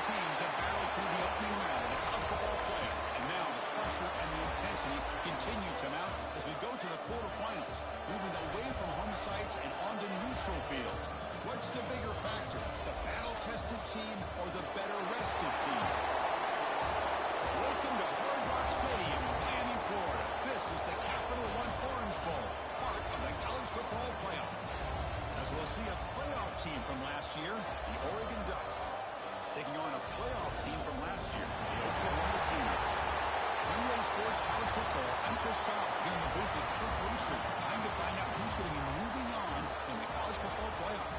teams have battled through the opening round of the college football playoff, and now the pressure and the intensity continue to mount as we go to the quarterfinals, moving away from home sites and onto neutral fields. What's the bigger factor, the battle-tested team or the better-rested team? Welcome to Hard Rock Stadium in Miami, Florida. This is the Capital One Orange Bowl, part of the college football playoff. As we'll see a playoff team from last year, the Oregon Ducks, taking on a playoff team from last year, the Oklahoma Sooners. NBA Sports College Football, I'm Chris Fowler, here in the booth with Kirk Rooster. Time to find out who's going to be moving on in the college football playoff.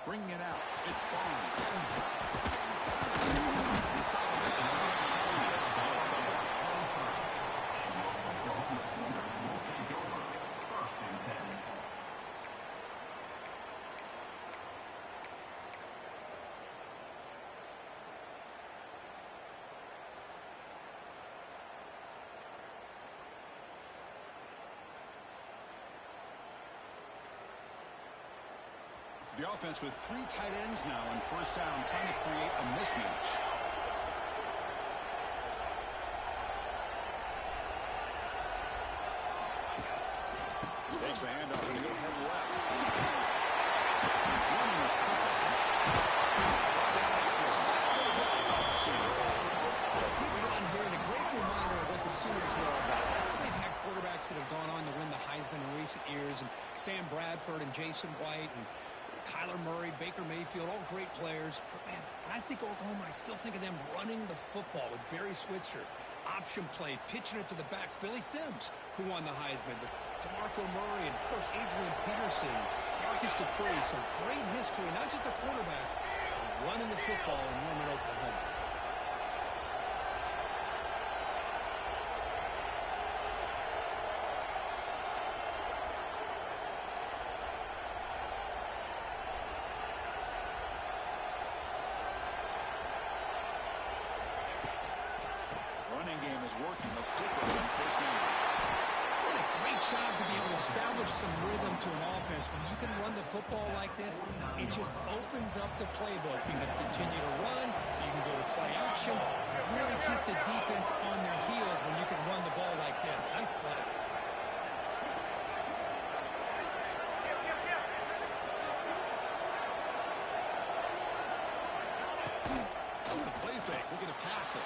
Bringing it out. It's Barnes. He's stopping it. It's a solid cover. The offense with 3 tight ends now on first down, trying to create a mismatch. Takes the handoff and he'll head left. Running with purpose. A good run here and a great reminder of what the Sooners are all about. I know they've had quarterbacks that have gone on to win the Heisman in recent years, and Sam Bradford and Jason White and Kyler Murray, Baker Mayfield, all great players. But, man, I think Oklahoma, I still think of them running the football with Barry Switzer. Option play, pitching it to the backs. Billy Sims, who won the Heisman. But DeMarco Murray and, of course, Adrian Peterson, Marcus Dupree. Some great history, not just the quarterbacks, but running the football in Norman, Oklahoma. Game is working. They'll stick with it on first down. What a great job to be able to establish some rhythm to an offense. When you can run the football like this, it just opens up the playbook. You can continue to run. You can go to play action. You really keep the defense on their heels when you can run the ball like this. Nice play. On the play fake, looking to pass it.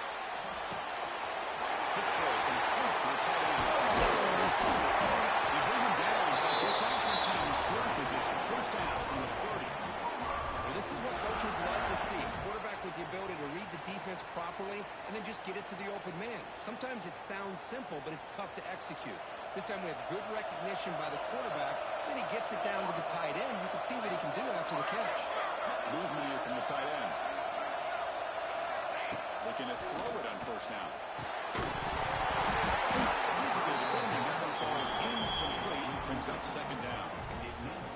This is what coaches love to see. Quarterback with the ability to read the defense properly and then just get it to the open man. Sometimes it sounds simple, but it's tough to execute. This time we have good recognition by the quarterback. Then he gets it down to the tight end. You can see what he can do after the catch. Movement here from the tight end. Looking to throw it on first down. Physical defending. That one falls incomplete. Brings up second down.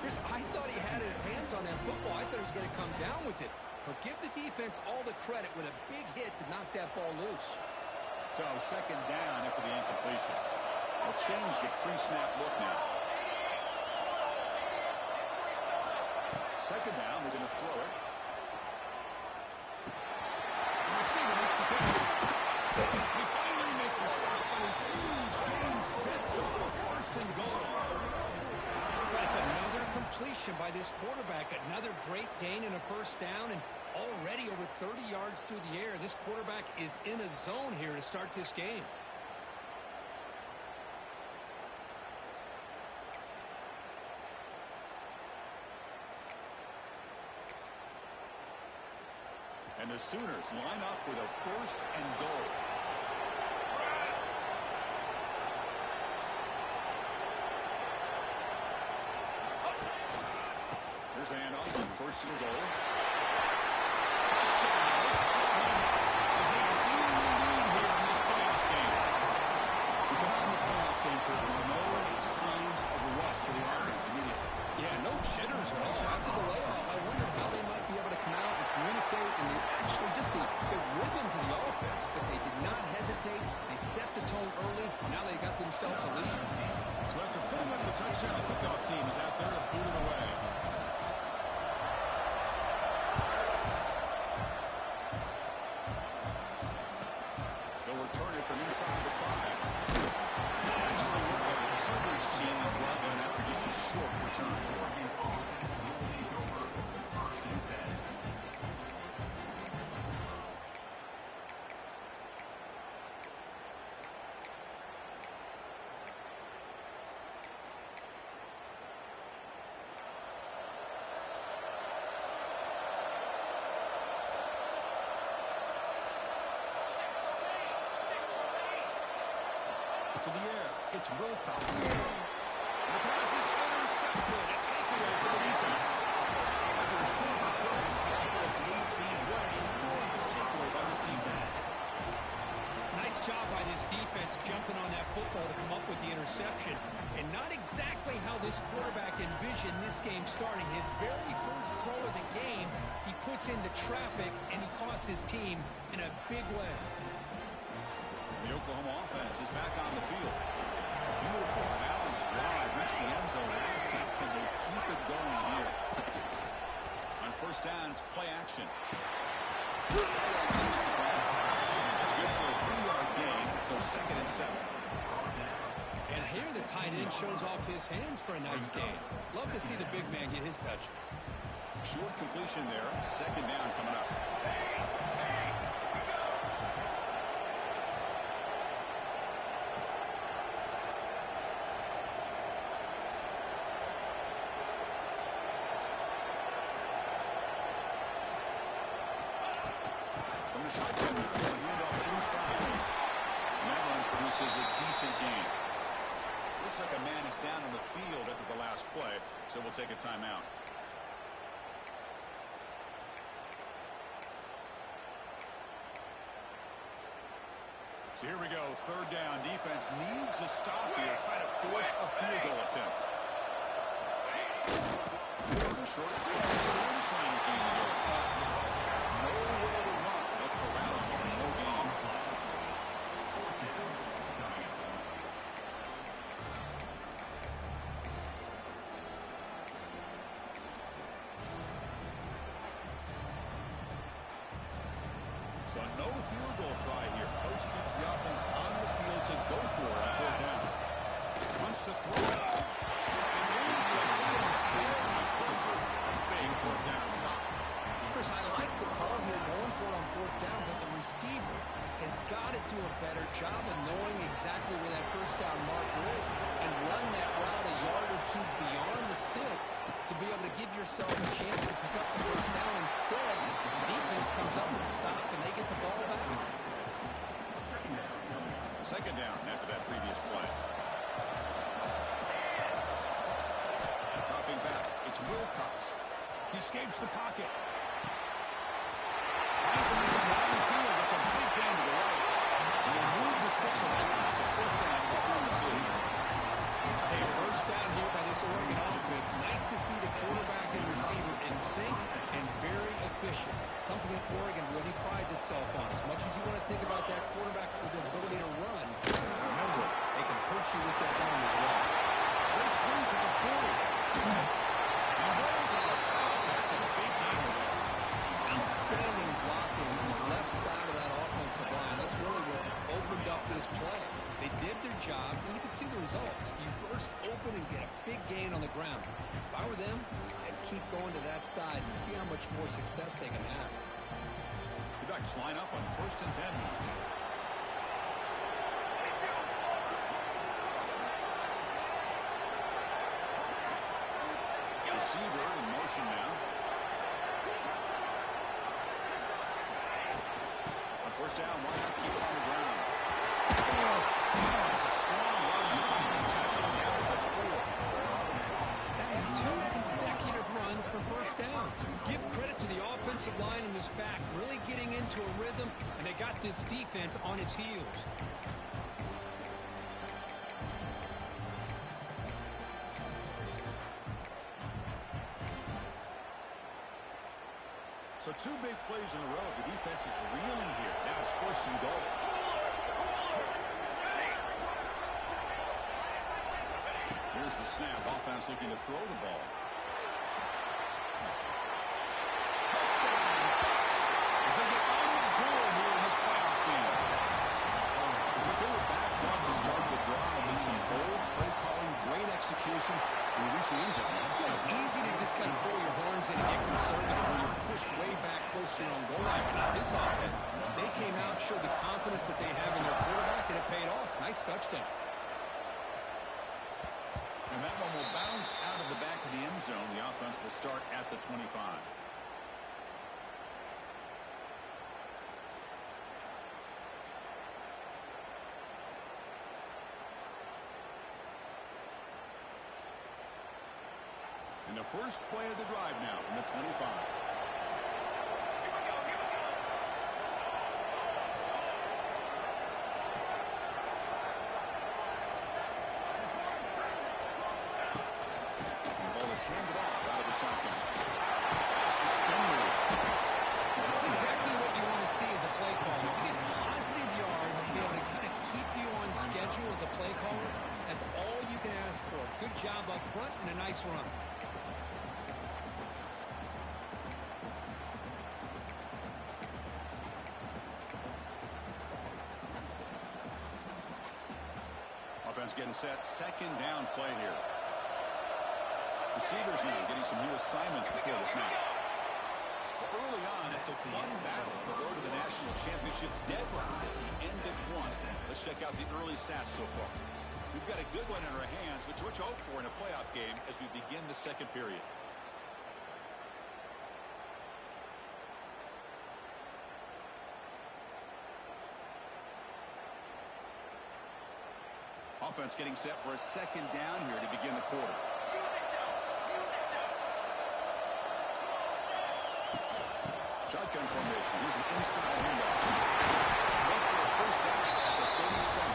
Chris, I thought he had his hands on that football. I thought he was going to come down with it. But give the defense all the credit with a big hit to knock that ball loose. So second down after the incompletion. They'll change the pre-snap look now. Second down, we're going to throw it. And the receiver makes the catch. We finally make the stop by a huge gain, sets up a first and goal. That's another completion by this quarterback. Another great gain in a first down, and already over 30 yards through the air. This quarterback is in a zone here to start this game. And the Sooners line up with a first and goal. Here's the handoff on first and goal. Touchdown. answer at all. After the layoff, I wondered how they might be able to come out and communicate and actually just the rhythm to the offense. But they did not hesitate. They set the tone early. Now they got themselves a lead. So after putting up the touchdown, the kickoff team is out there to boot it away. They'll return it from inside the 5. Actually, the coverage team is brought down after just a short return. To the air, it's Wilcox. The pass is intercepted. A takeaway for the defense. After a short return, he's tackled at the 18. What an enormous takeaway by this defense. Nice job by this defense jumping on that football to come up with the interception. And not exactly how this quarterback envisioned this game starting. His very first throw of the game, he puts into traffic, and he costs his team in a big way. The Oklahoma offense is back on the field. Beautiful balanced drive. Reached the end zone last time. Can they keep it going here? On first down, it's play action. It's good for a 3-yard gain, so 2nd and 7. And here the tight end shows off his hands for a nice gain. Love to see the big man get his touches. Short completion there. 2nd down coming up. From the shotgun, there's a handoff inside. And that one produces a decent gain. Looks like a man is down on the field after the last play, so we'll take a timeout. So here we go, 3rd down. Defense needs a stop here, try to force a field goal attempt. Short experience trying to gain yards. Nowhere to run. Let's corral him for no gain. So no field goal try here. Coach keeps the offense on the field to go for it on 4th down. Wants to throw it out. It's incomplete. Barely pressure. Big 4th down stop. Chris, I like the call here going for it on 4th down, but the receiver has got to do a better job of knowing exactly where that first down marker is and run that route a yard or two beyond the sticks to be able to give yourself a chance to pick up the first down. Instead, the defense comes up with a stop and they get the ball back. 2nd down after that previous play. Dropping back, it's Wilcox. He escapes the pocket. Finds him in the wide field. It's a big gain to the right. And they move the 6 of that. It's a first down to the 32. Hey, first down here by this Oregon offense. Nice to see the quarterback and receiver in sync and very efficient. Something that Oregon really prides itself on. As much as you want to think about that quarterback with the ability to run, remember, they can hurt you with their arm as well. Great swings at the 40. He rolls out. That's a big gain there. Outstanding blocking on the left side of that offensive line. That's really what opened up this play. They did their job, and you can see the results. You burst open and get a big gain on the ground. If I were them, I'd keep going to that side and see how much more success they can have. The Ducks line up on 1st and 10. Receiver in motion now. On 1st down, why not keep it on the ground? It's a strong run behind the tackle down at the 4. That is 2 consecutive runs for first downs. Give credit to the offensive line in this back, really getting into a rhythm, and they got this defense on its heels. So two big plays in a row. The defense is reeling here. Now it's first and goal. Here's the snap. Offense looking to throw the ball. Touchdown. As they get on the board here in this playoff game. But they were backed up to start the drive. And some bold play calling, great execution, and reach the end zone. Yeah, it's easy to just kind of pull your horns in and get conservative when you're pushed way back close to your own goal line. But not this offense. They came out, showed the confidence that they have in their quarterback, and it paid off. Nice touchdown. And that one will bounce out of the back of the end zone. The offense will start at the 25. And the first play of the drive now from the 25. Handed off out of the shotgun. That's the spin move. That's exactly what you want to see as a play caller. You get positive yards to be able to kind of keep you on schedule as a play caller. That's all you can ask for. Good job up front and a nice run. Offense getting set. Second down play here. Receivers now getting some new assignments before the snap. But early on, it's a fun battle on the road to the national championship deadline at the end of one. Let's check out the early stats so far. We've got a good one in our hands, which we're hope for in a playoff game as we begin the second period. Offense getting set for a second down here to begin the quarter. Shotgun formation. Here's an inside handoff. Look for a first down at the 37.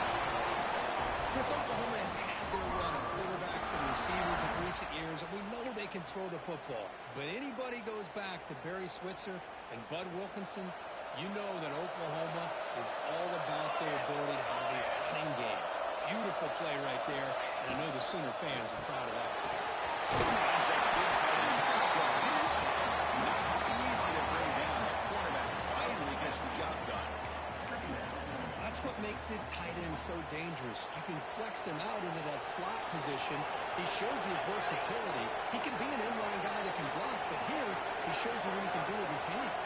Chris, Oklahoma has had their run of quarterbacks and receivers in recent years, and we know they can throw the football. But anybody goes back to Barry Switzer and Bud Wilkinson, you know that Oklahoma is all about their ability to have a running game. Beautiful play right there, and I know the Sooner fans are proud of that. There's that big tight end for Sharps. Not easy to bring down. The quarterback finally gets the job done. That's what makes this tight end so dangerous. You can flex him out into that slot position. He shows his versatility. He can be an inline guy that can block, but here he shows you what he can do with his hands.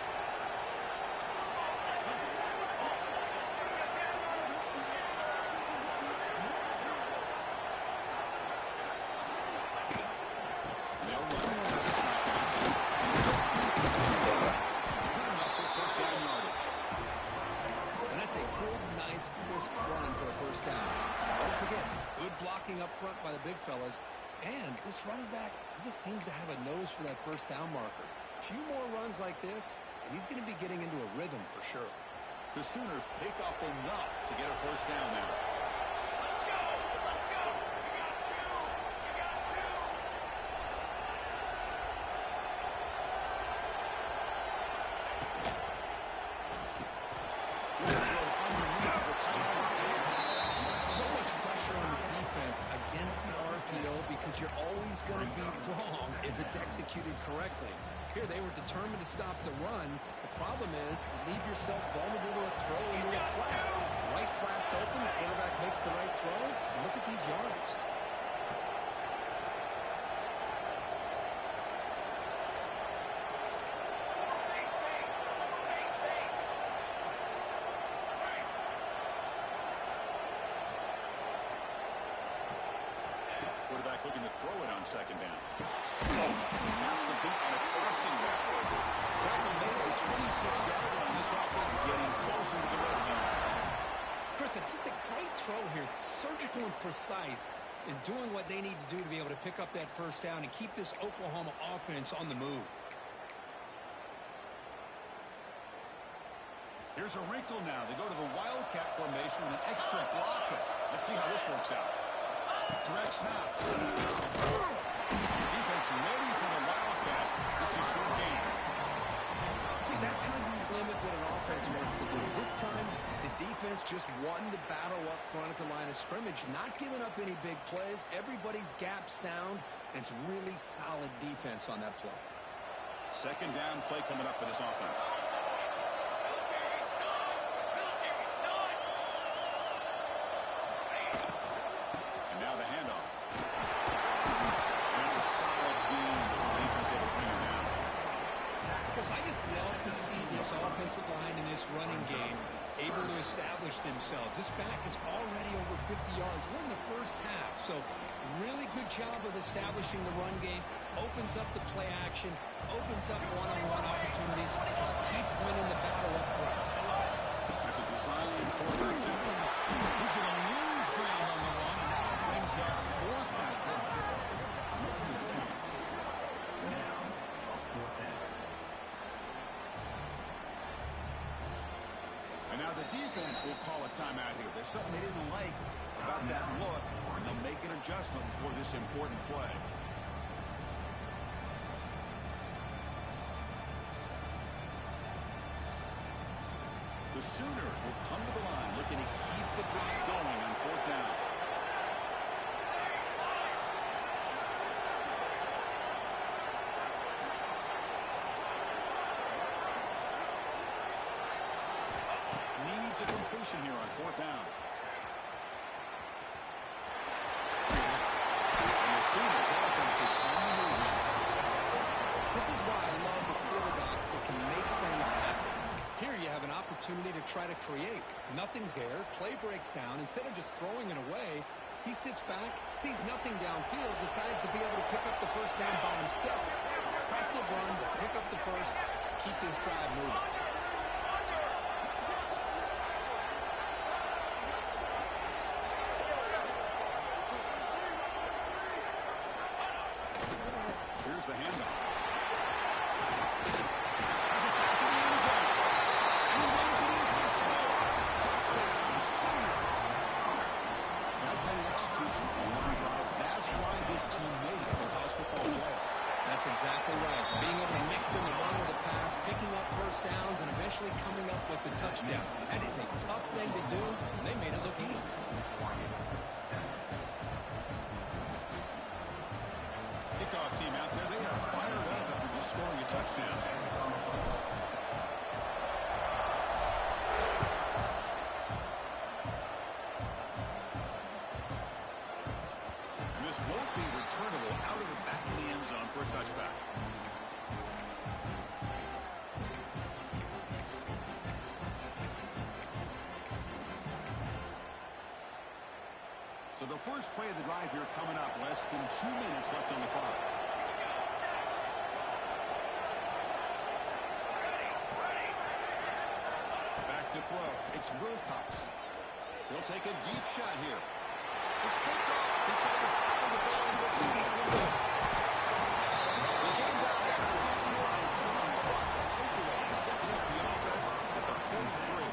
Up front by the big fellas, and this running back, he just seems to have a nose for that first down marker. A few more runs like this, and he's going to be getting into a rhythm for sure. The Sooners pick up enough to get a first down now. Let's go! Let's go! You got two! You got two! Underneath the tight end. So much pressure on the defense against the RPO because you're always going to be wrong if it's executed correctly. Here they were determined to stop the run. The problem is leave yourself vulnerable to a throw into a flat. Right flat's open, the quarterback makes the right throw, and look at these yards. Quarterback looking to throw it on second down. That's the beat on a crossing route. Tackle made at the 26-yard line. This offense getting closer to the red zone. Chris, just a great throw here. Surgical and precise in doing what they need to do to be able to pick up that first down and keep this Oklahoma offense on the move. Here's a wrinkle now. They go to the Wildcat formation with an extra blocker. Let's see how this works out. Direct snap. Defense ready for the Wildcat. Just a short game. offense wants to do. This time, the defense just won the battle up front at the line of scrimmage, not giving up any big plays. Everybody's gap sound, and it's really solid defense on that play. Second down play coming up for this offense. And now the handoff. That's a solid game for the defense able to bring him down. Because I just love to see this offensive line in this running game able to establish themselves. This back is already over 50 yards. We're in the first half, so really good job of establishing the run game. Opens up the play action, opens up one-on-one opportunities. Just keep winning the battle up front. That's a design quarterback keeper. He's going to lose ground on the run, and that brings up fourth down. And now the defense will call a timeout here. There's something they didn't like about that look, and they'll make an adjustment for this important play. The Sooners will come to the line looking to keep the drive going on fourth down. Needs a completion here on fourth down. And the Sooners offense is on the move now. This is why I love the quarterbacks that can make things happen. Here you have an opportunity to try to create. Nothing's there. Play breaks down. Instead of just throwing it away, he sits back, sees nothing downfield, decides to be able to pick up the first down by himself. Impressive run to pick up the first, keep this drive moving. Here's the handoff. Has it back to the end zone. And he runs it in for the score. Touchdown, Sooners. That kind of execution on one drive, that's why this team made it to the college football playoff. That's exactly right. Being able to mix in the run with the pass, picking up first downs, and eventually coming up with the touchdown. That is a tough thing to do, and they made it look easy. Kickoff team out there, they are fired up after just scoring a touchdown. This won't be returnable out of the back of the end zone for a touchback. So the first play of the drive here coming up, less than 2 minutes left on the clock. Back to throw. It's Wilcox. He'll take a deep shot here. It's picked off. He tried to fire the ball into a two-deep window. They get him down after a short return. The takeaway sets up the offense at the 43.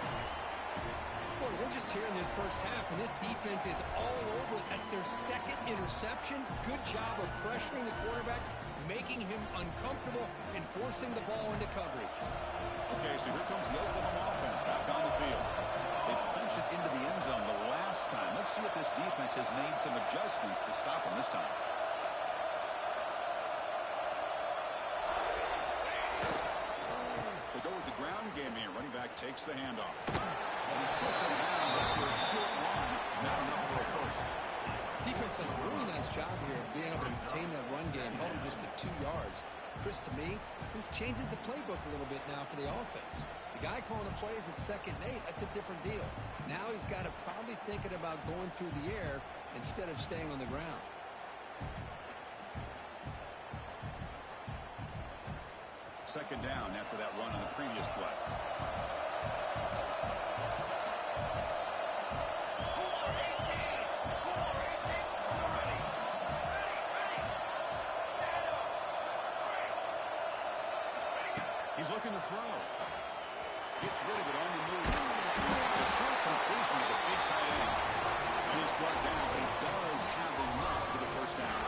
Boy, we're just here in this first half, and this defense is all over it. That's their second interception. Good job of pressuring the quarterback, making him uncomfortable, and forcing the ball into coverage. Okay, so here comes the Oklahoma offense back on the field. They punch it into the end zone the last time. Let's see if this defense has made some adjustments to stop them this time. They go with the ground game here. Running back takes the handoff. And he's pushed out of bounds after a short run. Not enough for a first. Defense does a really nice job here of being able to contain that run game, held him just at 2 yards. Chris, to me, this changes the playbook a little bit now for the offense. The guy calling the plays at 2nd and 8, that's a different deal. Now he's got to probably thinking about going through the air instead of staying on the ground. Second down after that run on the previous play. He's looking to throw. Gets rid of it on the move. It's a short completion to the big tight end. And he's brought down. He does have enough for the first down.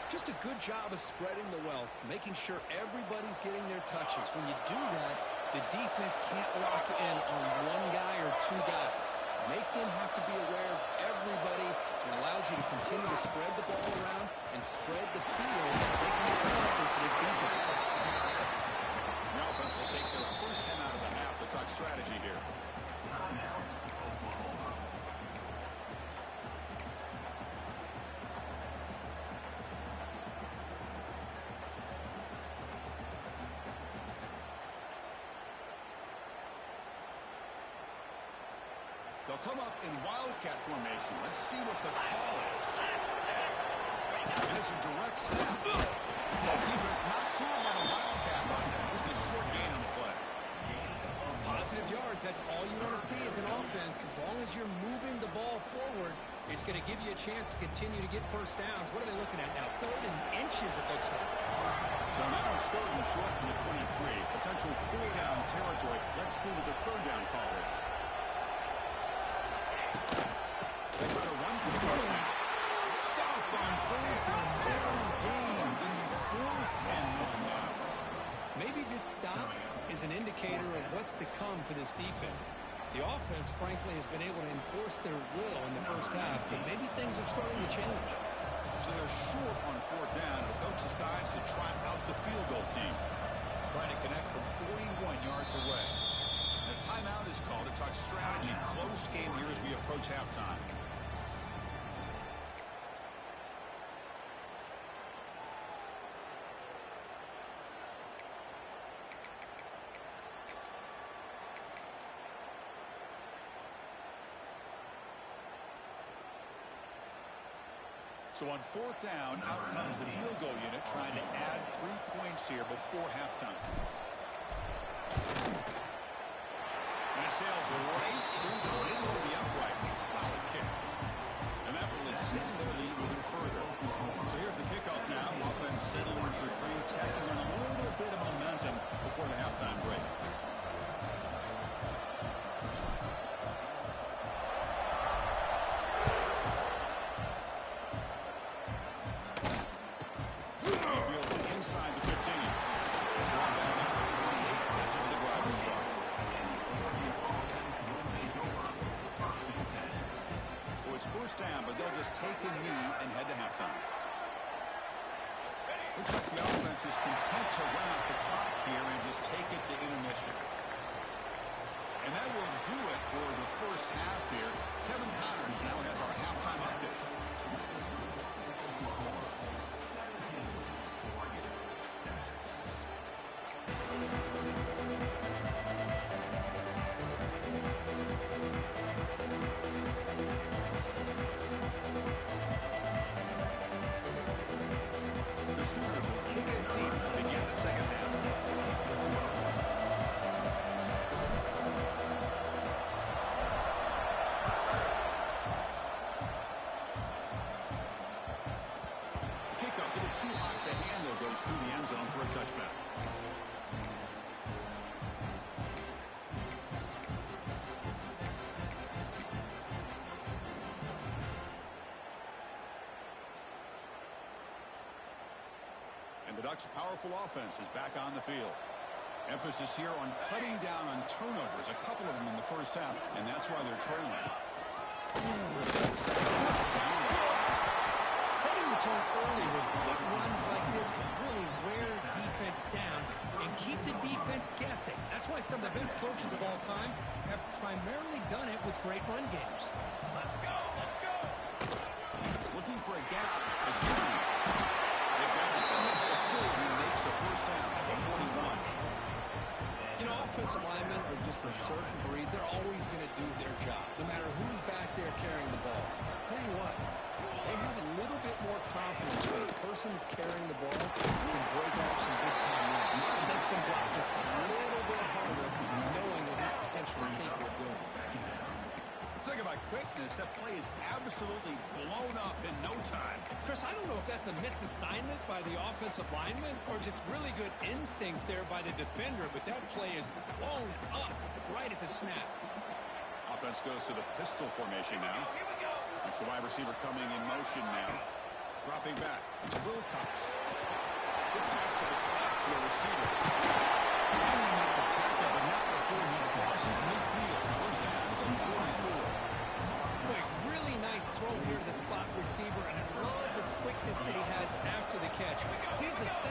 Just a good job of spreading the wealth, making sure everybody's getting their touches. When you do that, The defense can't lock in on one guy or two guys. Make them have to be aware of everybody. It allows you to continue to spread the ball around and spread the field, making it tougher for this defense. The offense will take their first 10 out of the half. The tuck strategy here. They'll come up in wildcat formation. Let's see what the call is. And it's a direct snap. The defense not fooled by the wildcat run. Just a short gain on the play. Positive yards, that's all you want to see as an offense. As long as you're moving the ball forward, it's going to give you a chance to continue to get first downs. What are they looking at now? 3rd and inches, it looks like. So now it's 3rd and short from the 23. Potential 4-down territory. Let's see what the 3rd down call is. They try to run for the first down. Stopped on 3rd for a narrow gain. Going to be 4th and 1 now. Maybe this stop is an indicator of what's to come for this defense. The offense, frankly, has been able to enforce their will in the first half, but maybe things are starting to change. So they're short on 4th down. The coach decides to try out the field goal team. Trying to connect from 41 yards away. A timeout is called to talk strategy. Close game here as we approach halftime. So on 4th down, out comes the field goal unit trying to add 3 points here before halftime. And it sails right through the middle of the uprights. Solid kick. And that will extend their lead even further. So here's the kickoff now. Offense settling for 3, tacking on a little bit of momentum before the halftime break. Down, but they'll just take a knee and head to halftime. Looks like the offense is content to run out the clock here and just take it to intermission. And that will do it for the first half here. Kevin Connors now has our halftime update. Sooners will kick it deep to begin the second half. Kickoff a little too hot to handle, goes through the end zone for a touchback. The Ducks' powerful offense is back on the field. Emphasis here on cutting down on turnovers, a couple of them in the first half, and that's why they're trailing. Setting the tone early with good runs like this can really wear defense down and keep the defense guessing. That's why some of the best coaches of all time have primarily done it with great run games. Let's go, let's go. Looking for a gap. It's Mooney. They've got it. He makes a first down at the 41. You know, offensive linemen are just a certain breed. They're always going to do their job, no matter who's back there carrying the ball. I'll tell you what, they have a little bit more confidence when the person that's carrying the ball can break off some big-time runs. It makes them block just a little bit harder, knowing what he's potentially capable of doing. Talking about quickness, that play is absolutely blown up in no time. Chris, I don't know if that's a misassignment by the offensive lineman or just really good instincts there by the defender, but that play is blown up right at the snap. Offense goes to the pistol formation now. That's the wide receiver coming in motion now. Dropping back. Wilcox. Good pass to the flat to a receiver. Finally make the tackle, but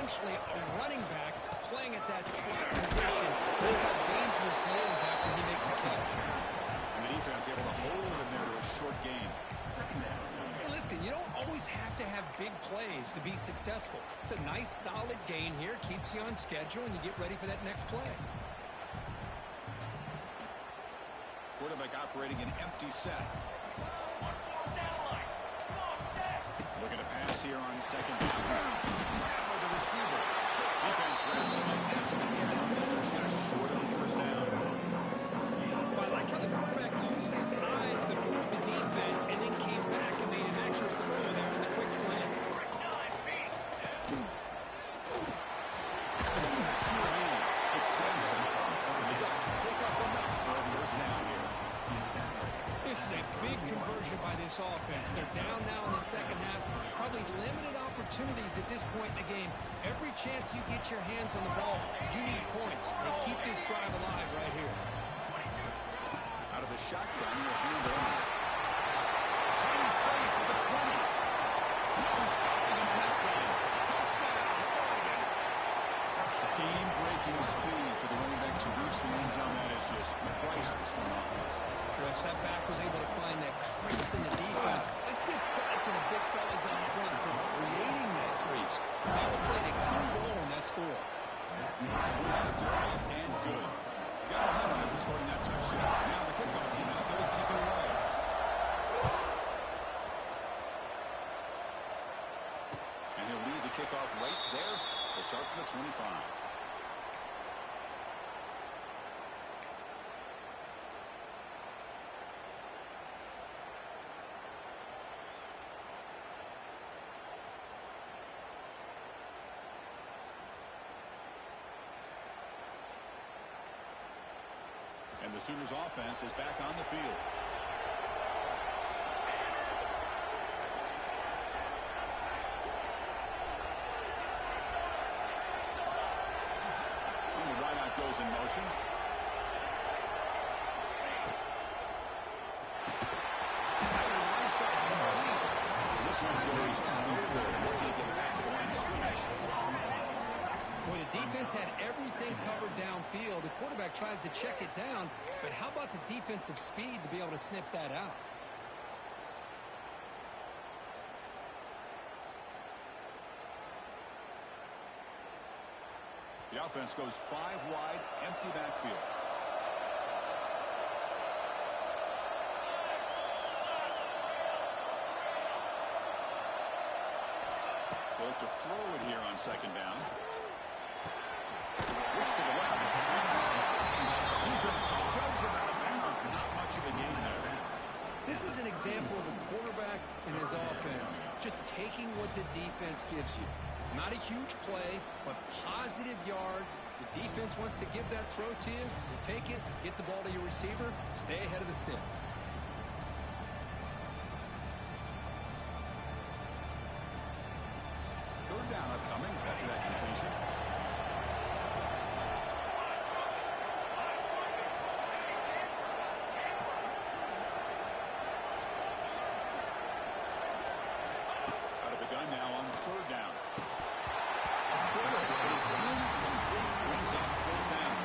essentially a running back playing at that slot position. That's how dangerous he is after he makes the catch. And the defense able to hold him there to a short gain. Hey, listen, you don't always have to have big plays to be successful. It's a nice, solid gain here. Keeps you on schedule, and you get ready for that next play. Quarterback operating an empty set. Looking to pass here on second down. With the receiver. Defense wraps him up after the catch. Just short of the first down. Well, I like how the quarterback used his eyes to move the defense and then came back and made an accurate throw there on the quick slant. Sure hands. It's Samson. The Ducks pick up enough for a first down here. This is a big conversion by this offense. They're down now in the second half. Probably limited opportunities at this point in the game. Every chance you get your hands on the ball, you need points. They keep this drive alive right here. Out of the shotgun, will hand it off. In his face at the 20. No stopping him in that play. Touchdown, Oregon. Game-breaking speed for the running back to reach the end zone. That is just priceless for an offense. Chris, that back was able to find that crease in the defense. Let's give credit to the big fellas up front for creating that crease. They were playing a key role in that score. And good. Got momentum in scoring that touchdown. Now the kickoff team out there to kick it away. And he'll lead the kickoff right there. We'll start from the 25. And the Sooners offense is back on the field. And the wideout goes in motion. This one goes over. Looking to get back to the line of scrimmage. Boy, the defense had everything covered downfield. The quarterback tries to check it down, but how about the defensive speed to be able to sniff that out? The offense goes 5 wide, empty backfield. Built to throw it here on second down. Looks to the left. Defense shoves it out of bounds. Not much of a gain there. This is an example of a quarterback and his offense just taking what the defense gives you. Not a huge play, but positive yards. The defense wants to give that throw to you. You take it, get the ball to your receiver, stay ahead of the sticks. Third down upcoming after that completion. Out of the gun now on third down. It is incomplete. Brings up fourth down.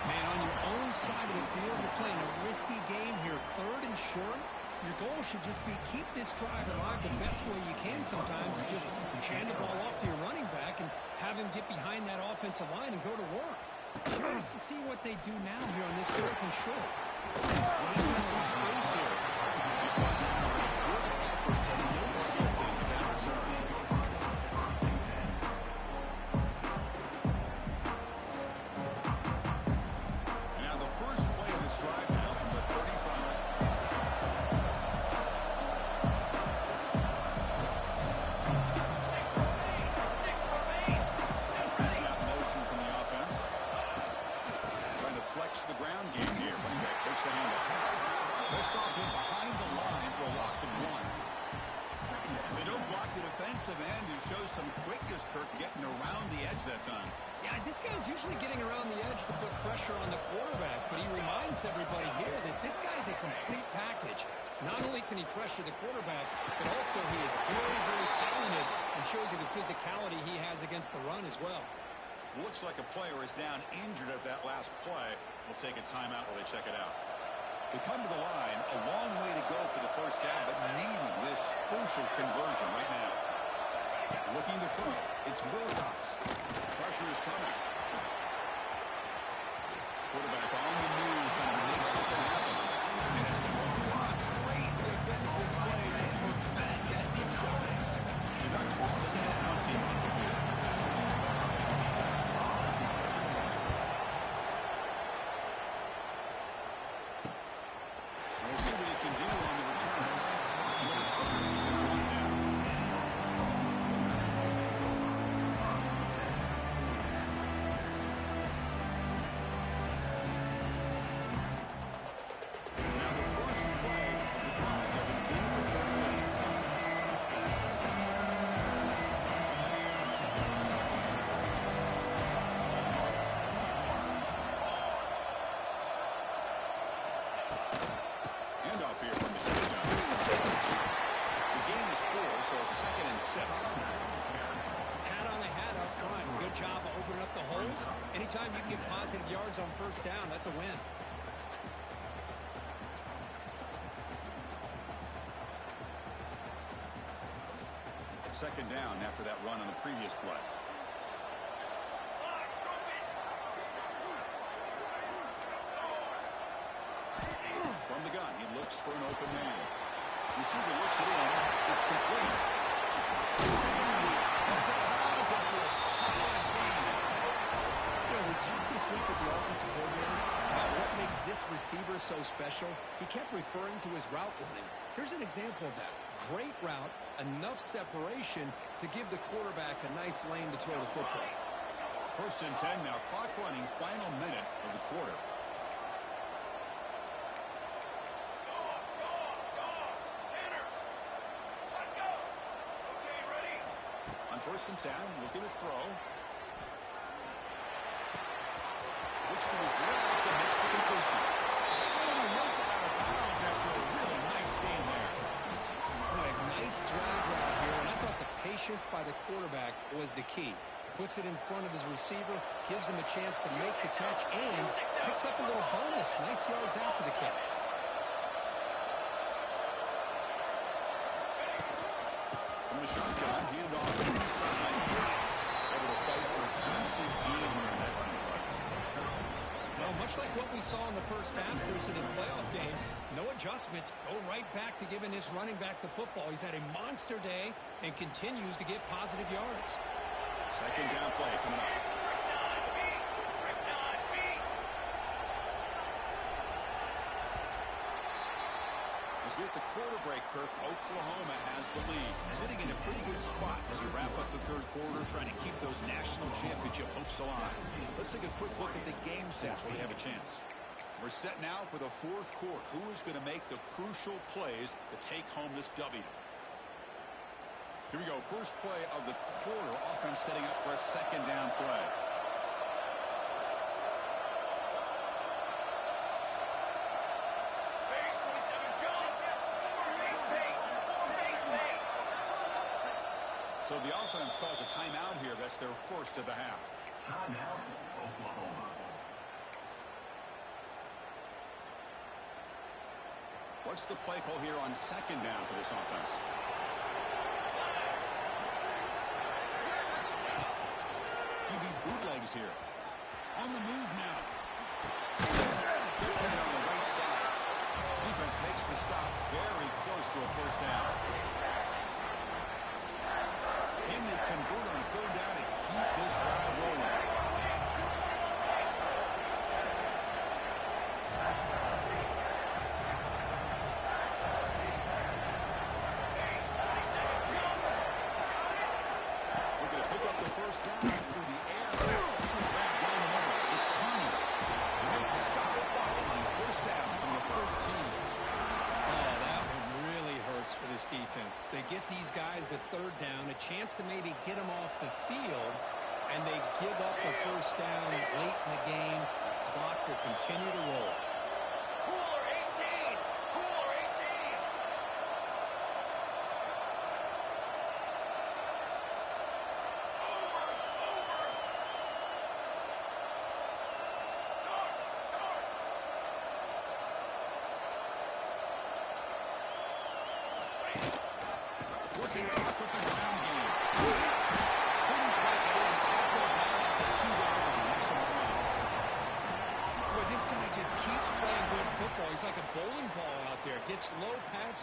Man, on your own side of the field, you're playing a risky game here. Third and short. Your goal should just be keep this drive alive the best way you can sometimes. Just hand the ball off to your running back and have him get behind that offensive line and go to work. Curious to see what they do now here on this fourth and short. Some space here. He's brought down a good effort to make something with that return. And now the first play of this drive now from the 35. Snap motion from the offense. Trying to flex the ground game here. Running back takes the handoff. They'll stop him behind the line for a loss of 1. They don't block the defensive end, who shows some quickness, Kirk, getting around the edge that time. Yeah, this guy's usually getting around the edge to put pressure on the quarterback, but he reminds everybody here that this guy's a complete package. Not only can he pressure the quarterback, but also he is very, very talented and shows you the physicality he has against the run as well. Looks like a player is down injured at that last play. We'll take a timeout while they check it out. We come to the line, a long way to go for the first down, but needing this crucial conversion right now. Looking to throw. It's Wilcox. Pressure is coming. Quarterback on the move, trying to make something happen. And it's well caught. Great defensive play to prevent that deep shot. The Ducks will send that punting unit here. We'll see what he can do on the return. Now the first play of the drive that will begin the third down. Handoff here from the shotgun. The gain is 4, so it's 2nd and 6. Hat on the hat up front. Good job of opening up the holes. Anytime you can get positive yards on first down, that's a win. Second down after that run on the previous play. From the gun, he looks for an open man. Receiver looks it in. It's complete. That's out of bounds after a solid gain. We talked this week with the offensive coordinator about what makes this receiver so special. He kept referring to his route running. Here's an example of that. Great route, enough separation to give the quarterback a nice lane to throw the football. 1st and 10 now. Clock running. Final minute of the quarter. On 1st and 10, looking to throw. Looks to his left and makes the completion. Oh, he runs it out of bounds after a really nice gain there. Boy, nice drag route here, and I thought the patience by the quarterback was the key. Puts it in front of his receiver, gives him a chance to make the catch, and picks up a little bonus. Nice yards after the catch. From the shotgun, handoff to the side. Able to fight for a decent gain here in that running play. Well, much like what we saw in the first half, Bruce, in his playoff game, no adjustments, go right back to giving his running back the football. He's had a monster day and continues to get positive yards. Second down play coming up. As we hit the quarter break, Kirk, Oklahoma has the lead. Sitting in a pretty good spot as we wrap up the third quarter, trying to keep those national championship hopes alive. Let's take a quick look at the game sets where we have a chance. We're set now for the fourth quarter. Who is going to make the crucial plays to take home this W? Here we go. First play of the quarter. Offense setting up for a second down play. So the offense calls a timeout here. That's their first of the half. Timeout, Oklahoma. What's the play call here on second down for this offense? QB bootlegs here. On the move now. Gets that on the right side. Defense makes the stop very close to a first down. Can they convert on third down and keep this drive rolling? Looking to pick up the first down through the air. Back down the middle. It's Conner. Make the stop on first down from the 13. Oh, that one really hurts for this defense. They get these guys to third down, a chance to maybe get them off the field, and they give up a first down late in the game. The clock will continue to roll. Cooler 18! Cooler 18!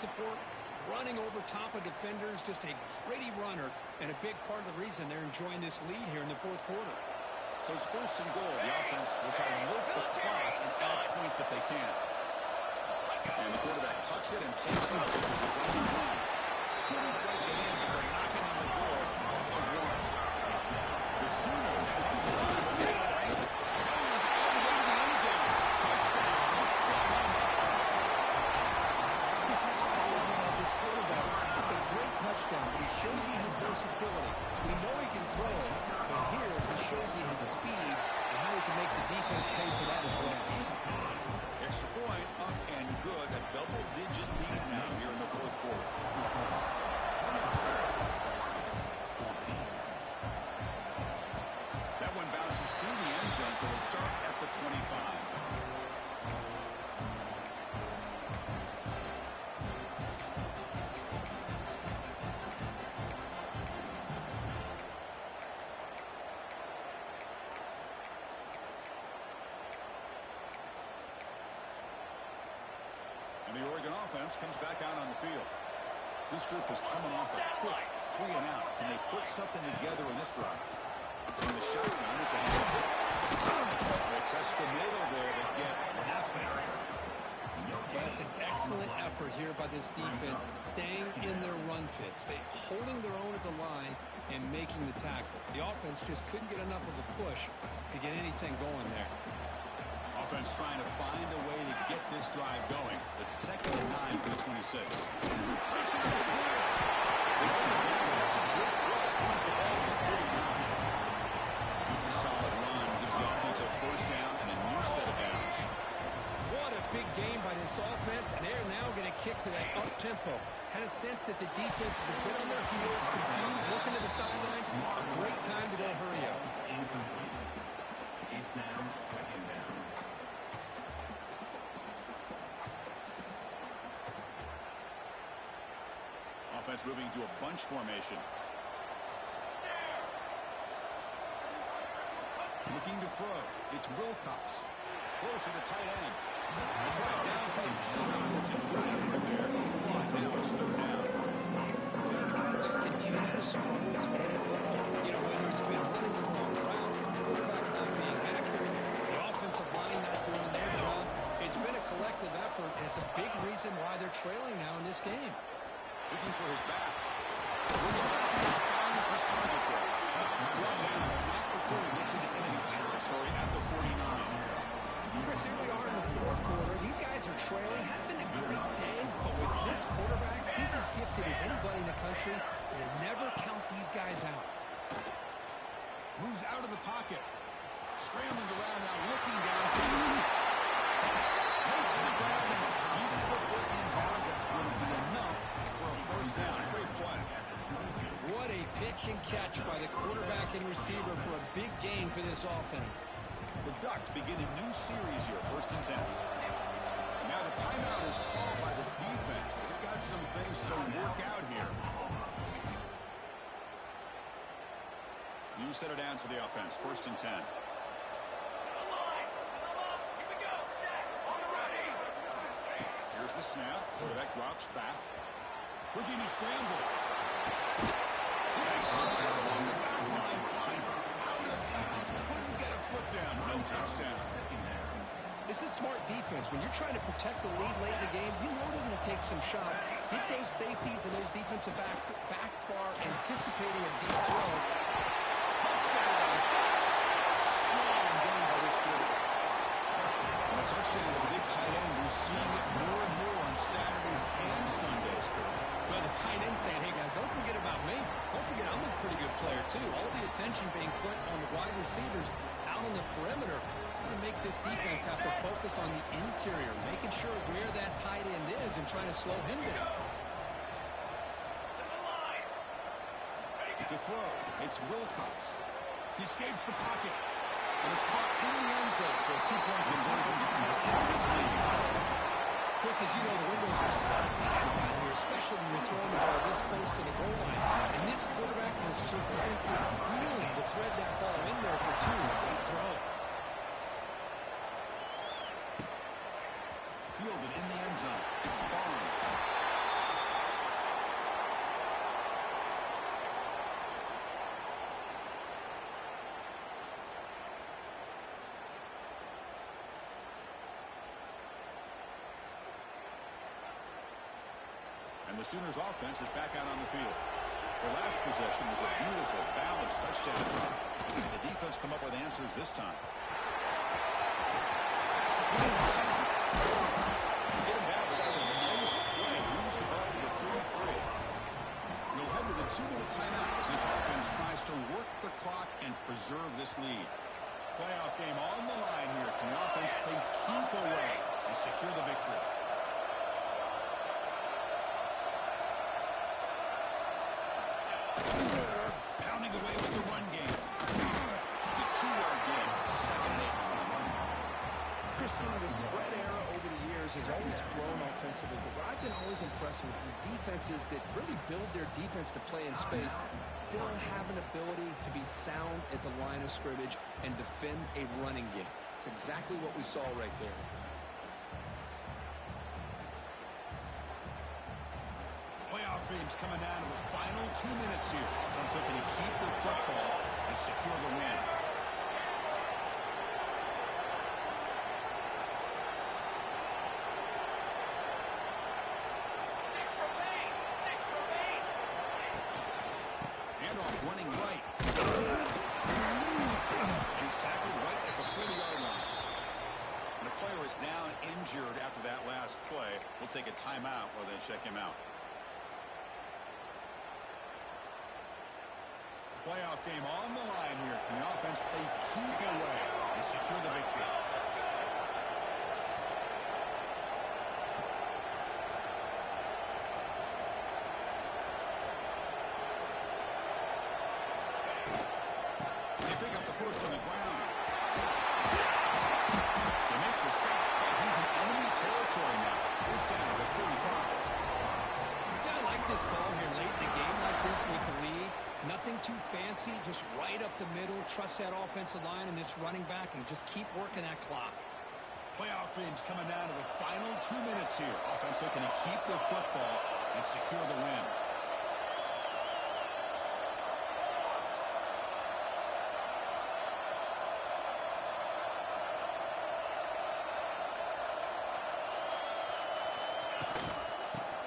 support, running over top of defenders, just a gritty runner, and a big part of the reason they're enjoying this lead here in the fourth quarter. So it's first and goal. The offense will try to milk the clock and add points if they can. And the quarterback tucks it and takes it to the design run. Couldn't quite get in, but they're knocking on the door of one. The Sooners on the line. Carries all the way to the end zone. Touchdown, Oklahoma. Because that's what I love about this quarterback. It's a great touchdown, but he shows you his versatility. We know he can throw it, but here he shows you his speed and how he can make the defense pay for that as well. Extra point, up and good. A double-digit lead now here in the fourth quarter. That one bounces through the end zone, so they'll start at the 25. And the Oregon offense comes back out on the field. This group is coming off a quick 3 and out. Can they put something together in this run? In the shotgun, it's a they test the middle there to get nothing. That's an excellent effort here by this defense, staying in their run fit, holding their own at the line and making the tackle. The offense just couldn't get enough of a push to get anything going there. Offense trying to find a way to get this drive going. It's 2nd and 9 for the 26. Breaks into the clear. That's a good play. Moves the ball to the 49. It's a solid run. Gives the offense a first down and a new set of downs. What a big game by this offense, and they're now going to kick to that up-tempo. Kind of sense that the defense is a bit on their heels, confused, looking to the sidelines. A great time to go hurry up. Incomplete. It's now 2nd down. Offense moving to a bunch formation. Looking to throw. It's Wilcox. Close to the tight end. A drive down for the shot. It's a good effort there. Now it's 3rd down. These guys just continue to struggle throwing the football. You know, whether it's been running the wrong route, the quarterback not being accurate, the offensive line not doing their job. It's been a collective effort, and it's a big reason why they're trailing now in this game. Looking for his back. Looks out and finds his target there. Brought down not before he gets into enemy territory at the 49. Chris, here we are in the fourth quarter. These guys are trailing. Hadn't been a great day, but with this quarterback, he's as gifted as anybody in the country. You never count these guys out. Moves out of the pocket. Scrambling around now, looking downfield. Makes the grab and keeps the foot in bounds. That's going to be enough for a first down. Great play. What a pitch and catch by the quarterback and receiver for a big gain for this offense. The Ducks begin a new series here, 1st and 10. Now the timeout is called by the defense. They've got some things to work out here. New set of downs for the offense, 1st and 10. To the line. Here we go. Set. On the ready. Here's the snap. Quarterback drops back. Looking to scramble. Nice throw along the back line. Out of bounds. Couldn't get a foot down. No touchdown. This is smart defense. When you're trying to protect the lead late in the game, you know they're going to take some shots. Hit those safeties and those defensive backs back far, anticipating a deep throw. Touchdown. Strong game by this quarterback. And a touchdown with a big tight end. We're seeing it more and more on Saturdays and Sundays. Well, the tight end saying, hey, guys, don't forget about me. Don't forget I'm a pretty good player, too. All the attention being put on the wide receivers out on the perimeter. It's going to make this defense have to focus on the interior, making sure where that tight end is and trying to slow him down. To throw. It's Wilcox. He escapes the pocket. And it's caught in the end zone for a 2-point conversion into this lead. Chris, as you know, the windows are so tight around here, especially when you're throwing the ball this close to the goal line. And this quarterback was just simply feeling to thread that ball in there for 2. Great throw. Fielded in the end zone. It's Barnes. the Sooners offense is back out on the field. Their last possession was a beautiful, balanced touchdown. And the defense come up with answers this time. Pass to 25. Get him back, but that's a nice play. Moves the ball to the 33. We'll head to the 2-minute timeout as this offense tries to work the clock and preserve this lead. Playoff game on the line here. Can the offense play keep away and secure the victory? Pounding away with the run game. It's a 2-yard gain. Second and 8. Christina, the spread era over the years has always grown offensively, but what I've been always impressed with defenses that really build their defense to play in space still have an ability to be sound at the line of scrimmage and defend a running game. It's exactly what we saw right there. Playoff dreams coming down to the final 2 minutes here. Offense looking to keep the football and secure the win. Handoff running right. And he's tackled right at the 40-yard line. And the player is down injured after that last play. We'll take a timeout or then check him out. Playoff game on the line here. Can the offense play keep away and secure the victory? They pick up the first on the ground. They make the stop. He's in enemy territory now. First down to the 45. Yeah, I like this call here late in the game like this with the lead. Nothing too fancy, just right up the middle. Trust that offensive line and this running back and just keep working that clock. Playoff dreams coming down to the final 2 minutes here. Offense looking to keep the football and secure the win.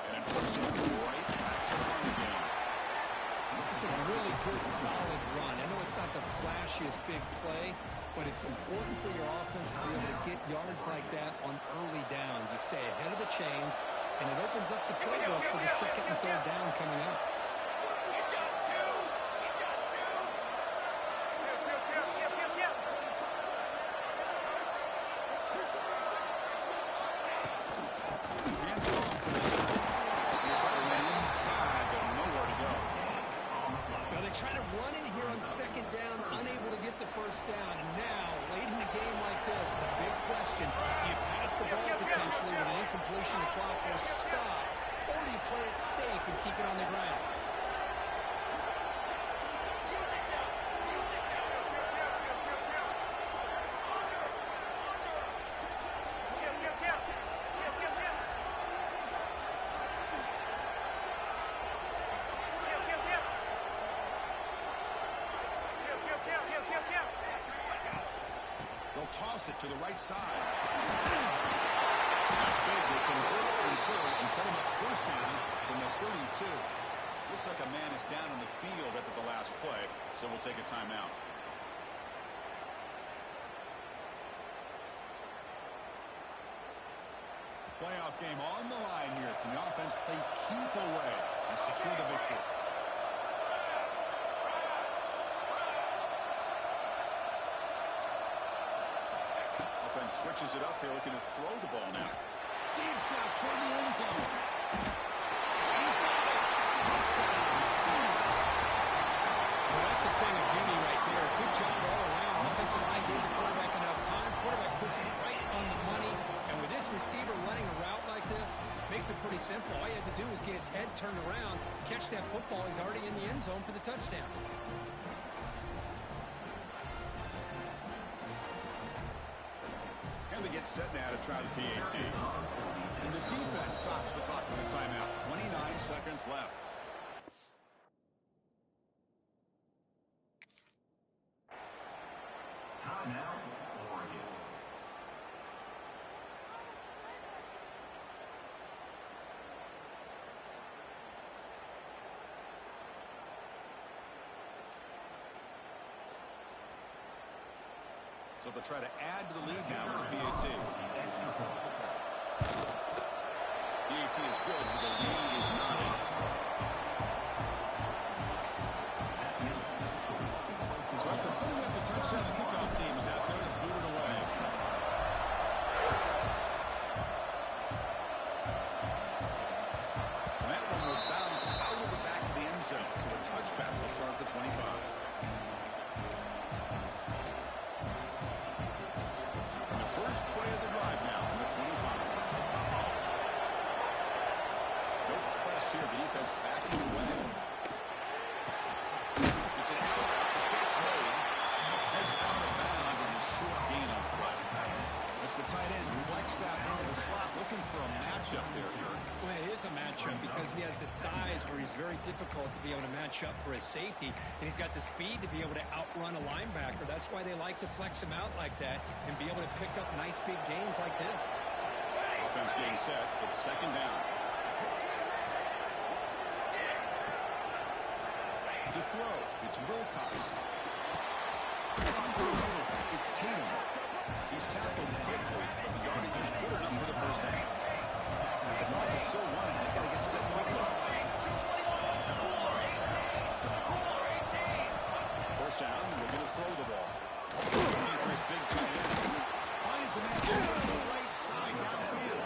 And enforced him right back to the run game. It's a really good, solid run. I know it's not the flashiest big play, but it's important for your offense to be able to get yards like that on early downs. You stay ahead of the chains, and it opens up the playbook for the second and third down coming up. He's got two. He's got two. Hands off. He's trying to run inside, but nowhere to go. Well, they try to run in here on second down, unable to get the first down. And now, late in a game like this, the big question, do you pass the ball potentially with an incompletion, the clock will stop, or do you play it safe and keep it on the ground? They'll toss it to the right side. That's big. They convert on third and set him up first down from the 32. Looks like a man is down on the field after the last play, so we'll take a timeout. Playoff game on the line here. Can the offense play keep away and secure the victory? Offense switches it up here, looking to throw the ball now. Deep shot toward the end zone. He's got it. Touchdown, Sooners. Well, that's a thing of beauty right there. Good job all around. Offensive line gave the quarterback enough time. Quarterback puts it right on the money. And with this receiver running a route like this, makes it pretty simple. All you have to do is get his head turned around, catch that football. He's already in the end zone for the touchdown. And they get set now to try the PAT. And the defense stops the clock with a timeout. 29 seconds left. Timeout, Oregon. So they'll try to add to the lead now with the PAT. PAT is good, so the lead is 9. So after putting up a touchdown, the kickoff team is out there to boot it away. And that one will bounce out of the back of the end zone. So a touchback will start at the 25. Play of the drive now on the 25. No press here. The defense backing away. It's an out. The catch made. Heads out of bounds with a short gain on the play. That's the tight end flex out into the slot, looking for a matchup there, Eric. Well, it is a matchup because he has the size where he's very difficult to be able to match up for his safety, and he's got the speed to be able to outrun a linebacker. That's why they like to flex him out like that and be able to pick up nice big gains like this. Offense getting set. It's second down. To throw, it's Wilcox. It's Tatum. He's tackled quickly, but the yardage is good enough for the first down. The clock is still running. He's got to get set quickly. First down, we're going to throw the ball. Looking for his big tight end. Finds him on the right side downfield.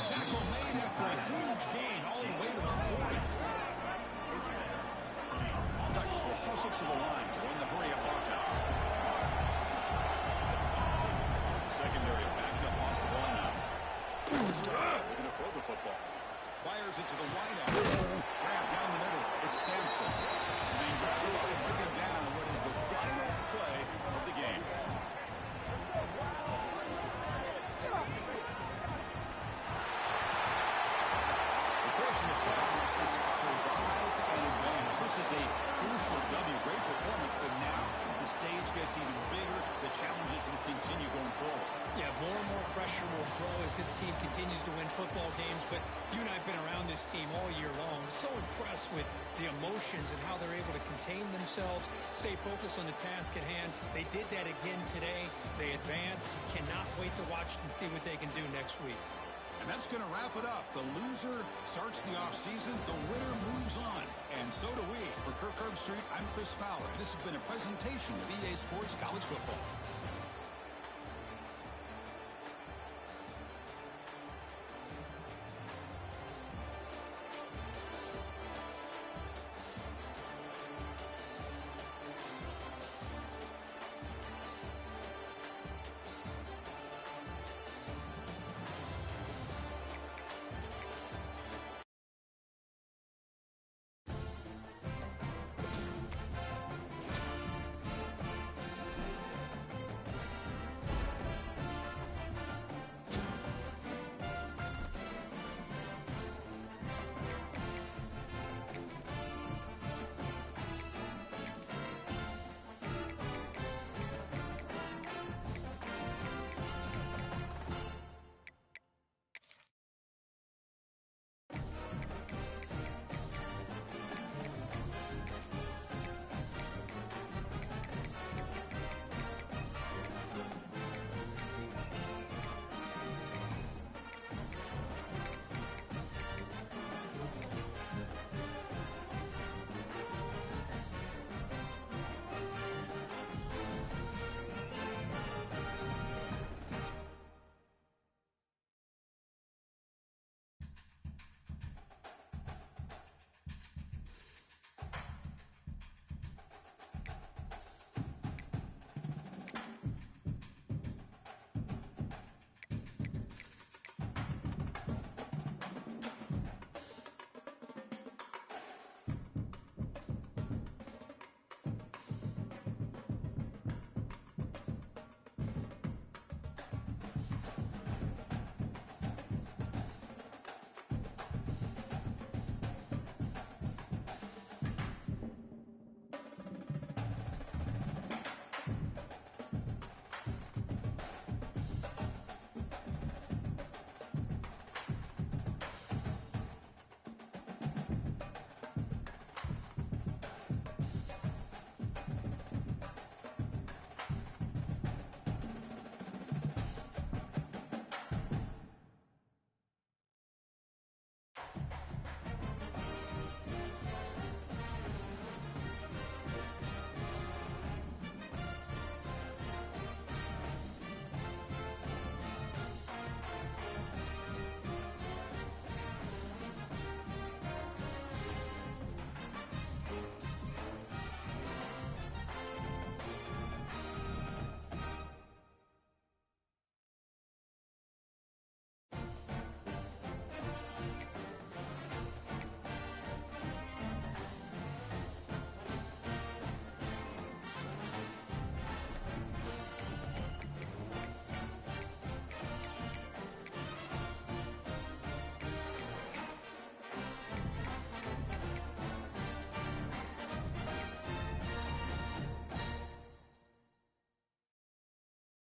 Tackle made after a huge gain all the way to the 40. Ducks will hustle to the line to run the hurry-up offense. Secondary backed up off the ball now. We're going to throw the football. Fires it to the wideout. Grab down the middle. It's Sampson. And then grab it up and bring it down. What is the final play of the game? The course in the playoffs is survive and advance. This is a crucial W. Great performance, but now the stage gets even bigger. The challenges will continue going forward. Yeah, more and more pressure will grow as this team continues to win football games, but you and I have been around this team all year long. I'm so impressed with the emotions and how they're able to contain themselves, stay focused on the task at hand. They did that again today. They advance. Cannot wait to watch and see what they can do next week. And that's going to wrap it up. The loser starts the offseason. The winner moves on. And so do we. For Kirk Herbstreit, I'm Chris Fowler. This has been a presentation of EA Sports College Football.